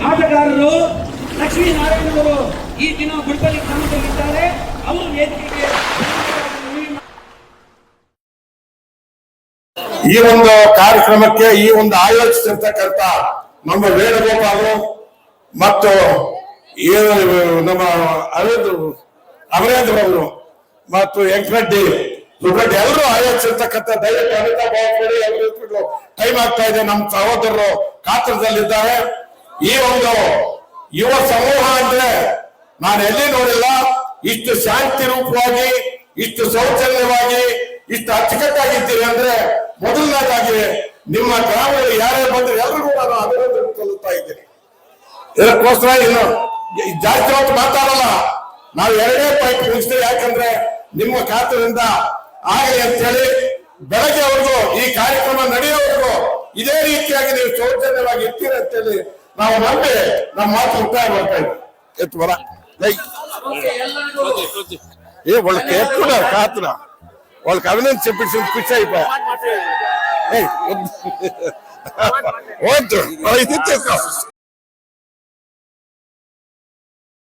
ಆಟಗಾರರು ಲಕ್ಷ್ಮೀನಾರಾಯಣವರು ಈ ದಿನ ಗುಡ್ಪಲ್ಲಿ ಗ್ರಾಮದಲ್ಲಿದ್ದಾರೆ. ಅವರು ವೇದಿಕೆಗೆ ಈ ಒಂದು ಕಾರ್ಯಕ್ರಮಕ್ಕೆ ಈ ಒಂದು ಆಯೋಜಿಸಿರ್ತಕ್ಕಂಥ ನಮ್ಮ ವೇಣುಗೋಪಾಲು ಮತ್ತು ನಮ್ಮ ಅಮರೇಂದ್ರ ಅವರು ಮತ್ತು ವೆಂಕಟರೆಡ್ಡಿ ಸುಬ್ರೆಡ್ಡಿ ಎಲ್ಲರೂ ಆಯೋಜಿಸಿರ್ತಕ್ಕಂಥ ದಯವಿಟ್ಟು ಅನಿತಾ ಬಾಬುಡಿ ಅವರು ಟೈಮ್ ಆಗ್ತಾ ಇದೆ. ನಮ್ಮ ಸಹೋದರರು ಕಾತರದಲ್ಲಿದ್ದಾರೆ. ಈ ಒಂದು ಯುವ ಸಮೂಹ ಅಂದ್ರೆ ನಾನು ಎಲ್ಲಿ ನೋಡಿಲ್ಲ ಇಷ್ಟು ಶಾಂತಿ ರೂಪವಾಗಿ, ಇಷ್ಟು ಶೌಚಲ್ಯವಾಗಿ, ಇಷ್ಟು ಅಚ್ಚುಕಟ್ಟಾಗಿದ್ದೀರಿ ಅಂದ್ರೆ ಮೊದಲನೇದಾಗಿ ನಿಮ್ಮ ಗ್ರಾಮದಲ್ಲಿ ಯಾರೇ ಬಂದ್ರೆ ಎಲ್ರಿಗೂ ನಾನು ಅಭಿನಂದನೆ ಸಲ್ಲುತ್ತಾ ಇದ್ದೀನಿ. ಇದಕ್ಕೋಸ್ಕರ ಇನ್ನು ಜಾಸ್ತಿ ಹೊತ್ತು ಮಾತಾಡಲ್ಲ, ನಾವು ಎರಡೇ ಪಾಯಿಂಟ್ ಮುಗಿಸ್ತೇವೆ. ಯಾಕಂದ್ರೆ ನಿಮ್ಮ ಖಾತೆಯಿಂದ ಆಗಲಿ ಅಂತೇಳಿ ಬೆಳಗ್ಗೆವರೆಗೂ ಈ ಕಾರ್ಯಕ್ರಮ ನಡೆಯೋವರೆಗೂ ಇದೇ ರೀತಿಯಾಗಿ ನೀವು ಶೌಚಲ್ಯವಾಗಿ ಇರ್ತೀರಿ ಅಂತೇಳಿ ನಾವು ನಂಬಿ ನಮ್ಮ ಮಾತು ಮುಕ್ತಾಯ ಮಾಡ್ತಾ ಇದ್ದೀವಿ. ಎತ್ತು ಬರ వాళ్ళకి ఎక్కువ కాతున వాళ్ళకి అభినందన చెప్పించి పిచ్చి అయిపోయా వద్దు ఇది చేసుకో